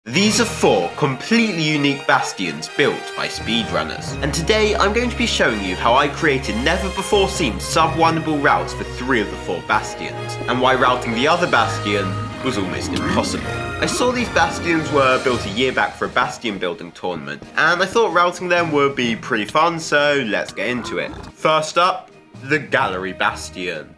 These are 4 completely unique bastions built by speedrunners, and today I'm going to be showing you how I created never before seen sub-winnable routes for 3 of the 4 bastions, and why routing the other bastion was almost impossible. I saw these bastions were built a year back for a bastion building tournament, and I thought routing them would be pretty fun, so let's get into it. First up, the Gallery Bastion.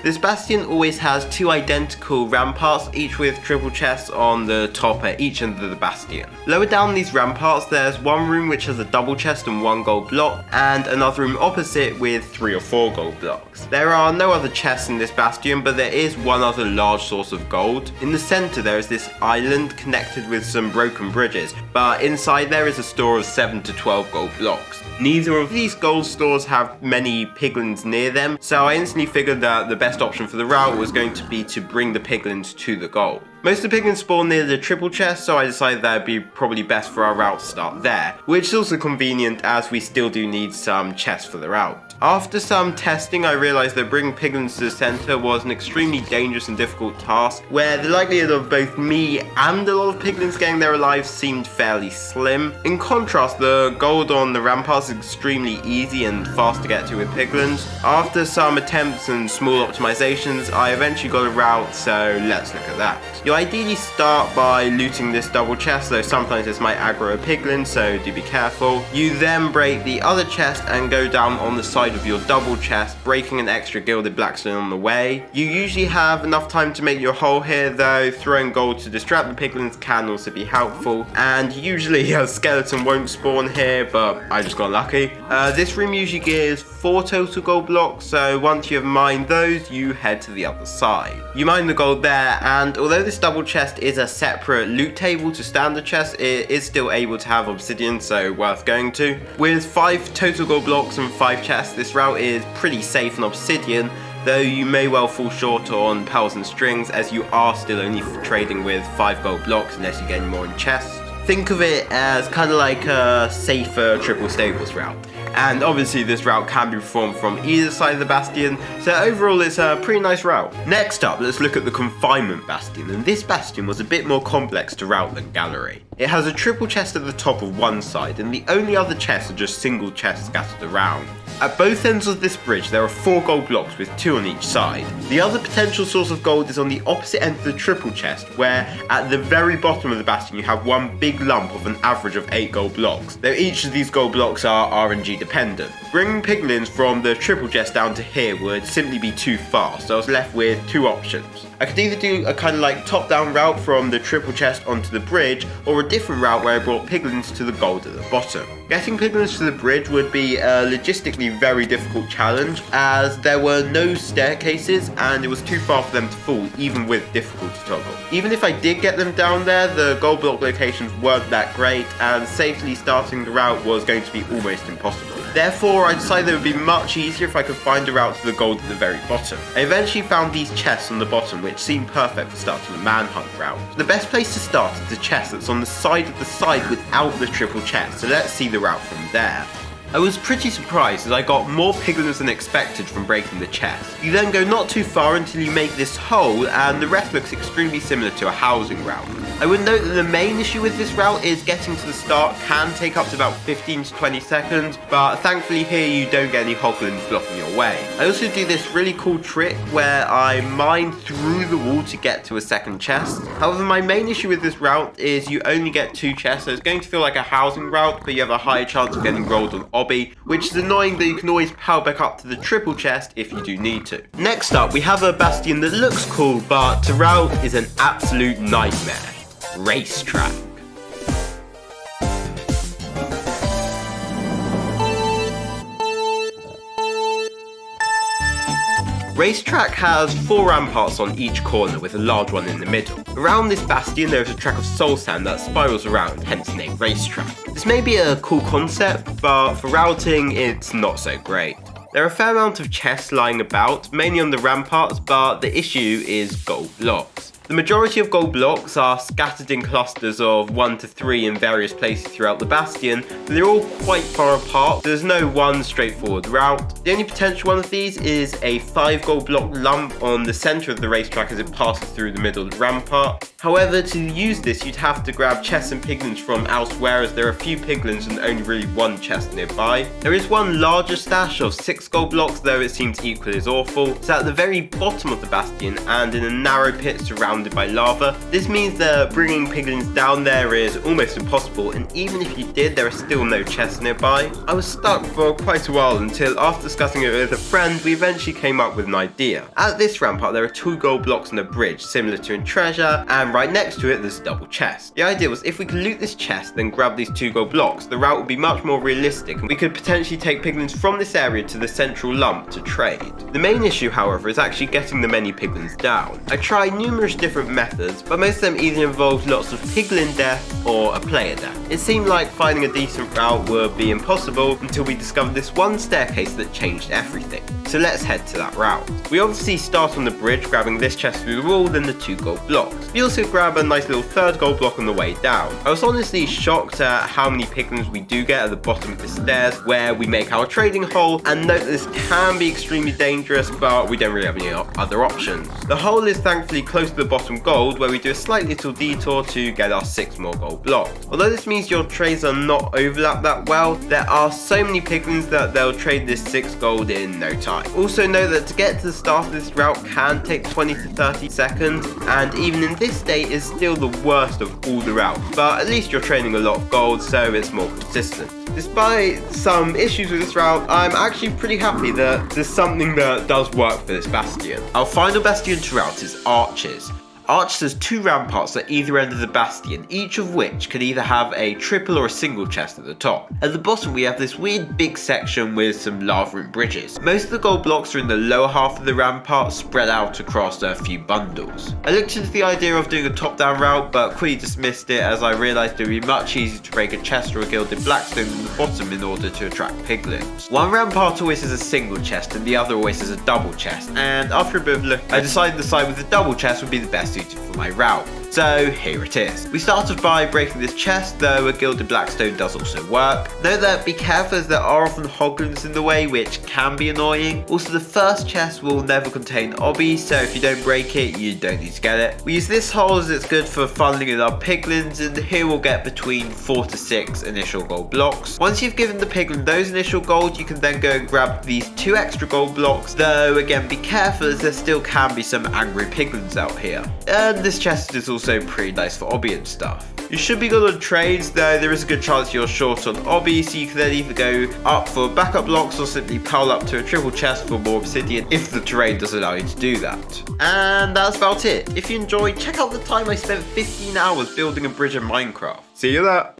This bastion always has 2 identical ramparts, each with triple chests on the top at each end of the bastion. Lower down these ramparts there's one room which has a double chest and 1 gold block, and another room opposite with 3 or 4 gold blocks. There are no other chests in this bastion, but there is one other large source of gold. In the centre there is this island connected with some broken bridges, but inside there is a store of 7 to 12 gold blocks. Neither of these gold stores have many piglins near them, so I instantly figured that the best option for the route was going to be to bring the piglins to the goal. Most of the piglins spawn near the triple chest, so I decided that would be probably best for our route to start there, which is also convenient as we still do need some chests for the route. After some testing, I realised that bringing piglins to the centre was an extremely dangerous and difficult task, where the likelihood of both me and a lot of piglins getting there alive seemed fairly slim. In contrast, the gold on the ramparts is extremely easy and fast to get to with piglins. After some attempts and small optimizations, I eventually got a route, so let's look at that. You ideally start by looting this double chest, though sometimes this might aggro a piglin, so do be careful. You then break the other chest and go down on the side of your double chest, breaking an extra gilded blackstone on the way. You usually have enough time to make your hole here, though throwing gold to distract the piglins can also be helpful, and usually a skeleton won't spawn here, but I just got lucky. This room usually gives 4 total gold blocks, so once you have mined those, you head to the other side. You mine the gold there, and although this double chest is a separate loot table to standard chests, it is still able to have obsidian, so worth going to. With 5 total gold blocks and 5 chests, this route is pretty safe on obsidian, though you may well fall short on pearls and strings as you are still only trading with 5 gold blocks unless you get any more in chests. Think of it as kind of like a safer triple stables route. And obviously this route can be performed from either side of the bastion, so overall it's a pretty nice route. Next up, let's look at the Confinement Bastion, and this bastion was a bit more complex to route than Gallery. It has a triple chest at the top of one side, and the only other chests are just single chests scattered around. At both ends of this bridge there are 4 gold blocks with 2 on each side. The other potential source of gold is on the opposite end of the triple chest, where at the very bottom of the bastion you have one big lump of an average of 8 gold blocks, though each of these gold blocks are RNG dependent. Bringing piglins from the triple chest down to here would simply be too far, so I was left with 2 options. I could either do a kind of like top-down route from the triple chest onto the bridge, or a different route where I brought piglins to the gold at the bottom. Getting piglins to the bridge would be a logistically very difficult challenge, as there were no staircases and it was too far for them to fall, even with difficulty toggle. Even if I did get them down there, the gold block locations weren't that great, and safely starting the route was going to be almost impossible. Therefore, I decided it would be much easier if I could find a route to the gold at the very bottom. I eventually found these chests on the bottom, which seemed perfect for starting the manhunt route. The best place to start is the chest that's on the side of the side without the triple chest, so let's see the route from there. I was pretty surprised as I got more piglins than expected from breaking the chest. You then go not too far until you make this hole, and the rest looks extremely similar to a housing route. I would note that the main issue with this route is getting to the start can take up to about 15 to 20 seconds, but thankfully here you don't get any hoglins blocking your way. I also do this really cool trick where I mine through the wall to get to a second chest. However, my main issue with this route is you only get 2 chests, so it's going to feel like a housing route, but you have a higher chance of getting rolled on obby, which is annoying, that you can always power back up to the triple chest if you do need to. Next up, we have a bastion that looks cool, but to route is an absolute nightmare. Racetrack. Racetrack has 4 ramparts on each corner with a large one in the middle. Around this bastion there is a track of soul sand that spirals around, hence the name Racetrack. This may be a cool concept, but for routing it's not so great. There are a fair amount of chests lying about, mainly on the ramparts, but the issue is gold blocks. The majority of gold blocks are scattered in clusters of 1 to 3 in various places throughout the bastion, but they're all quite far apart, so there's no one straightforward route. The only potential one of these is a 5 gold block lump on the centre of the racetrack as it passes through the middle of the rampart. However, to use this you'd have to grab chests and piglins from elsewhere, as there are a few piglins and only really one chest nearby. There is one larger stash of 6 gold blocks, though it seems equally as awful. It's at the very bottom of the bastion and in a narrow pit surrounded by lava. This means that bringing piglins down there is almost impossible, and even if you did, there are still no chests nearby. I was stuck for quite a while until, after discussing it with a friend, we eventually came up with an idea. At this rampart there are 2 gold blocks and a bridge, similar to in Treasure, and right next to it there's a double chest. The idea was, if we could loot this chest then grab these 2 gold blocks, the route would be much more realistic and we could potentially take piglins from this area to the central lump to trade. The main issue, however, is actually getting the many piglins down. I tried numerous different methods, but most of them either involved lots of piglin death or a player death. It seemed like finding a decent route would be impossible until we discovered this one staircase that changed everything. So let's head to that route. We obviously start on the bridge, grabbing this chest through the wall, then the 2 gold blocks. We also grab a nice little 3rd gold block on the way down. I was honestly shocked at how many piglins we do get at the bottom of the stairs where we make our trading hole, and note that this can be extremely dangerous, but we don't really have any other options. The hole is thankfully close to the bottom gold, where we do a slight little detour to get our 6 more gold blocks. Although this means your trades are not overlapped that well, there are so many piglins that they'll trade this 6 gold in no time. Also note that to get to the start of this route can take 20 to 30 seconds, and even in this state is still the worst of all the routes, but at least you're trading a lot of gold, so it's more consistent. Despite some issues with this route, I'm actually pretty happy that there's something that does work for this bastion. Our final bastion to route is Arches. Arches has 2 ramparts at either end of the bastion, each of which can either have a triple or a single chest at the top. At the bottom we have this weird big section with some lava and bridges. Most of the gold blocks are in the lower half of the rampart, spread out across a few bundles. I looked into the idea of doing a top-down route, but quickly dismissed it as I realised it would be much easier to break a chest or a gilded blackstone in the bottom in order to attract piglins. One rampart always has a single chest and the other always has a double chest, and after a bit of looking, I decided the side with the double chest would be the best suited for my route. So here it is. We started by breaking this chest, though a gilded blackstone does also work. Note that be careful as there are often hoglins in the way, which can be annoying. Also, the first chest will never contain obby, so if you don't break it, you don't need to get it. We use this hole as it's good for funneling in our piglins, and here we'll get between 4 to 6 initial gold blocks. Once you've given the piglin those initial gold, you can then go and grab these 2 extra gold blocks, though again be careful as there still can be some angry piglins out here. And this chest is also pretty nice for obby and stuff. You should be good on trades, though there is a good chance you're short on obby, so you can then either go up for backup blocks or simply pile up to a triple chest for more obsidian if the terrain does allow you to do that. And that's about it. If you enjoyed, check out the time I spent 15 hours building a bridge in Minecraft. See you there!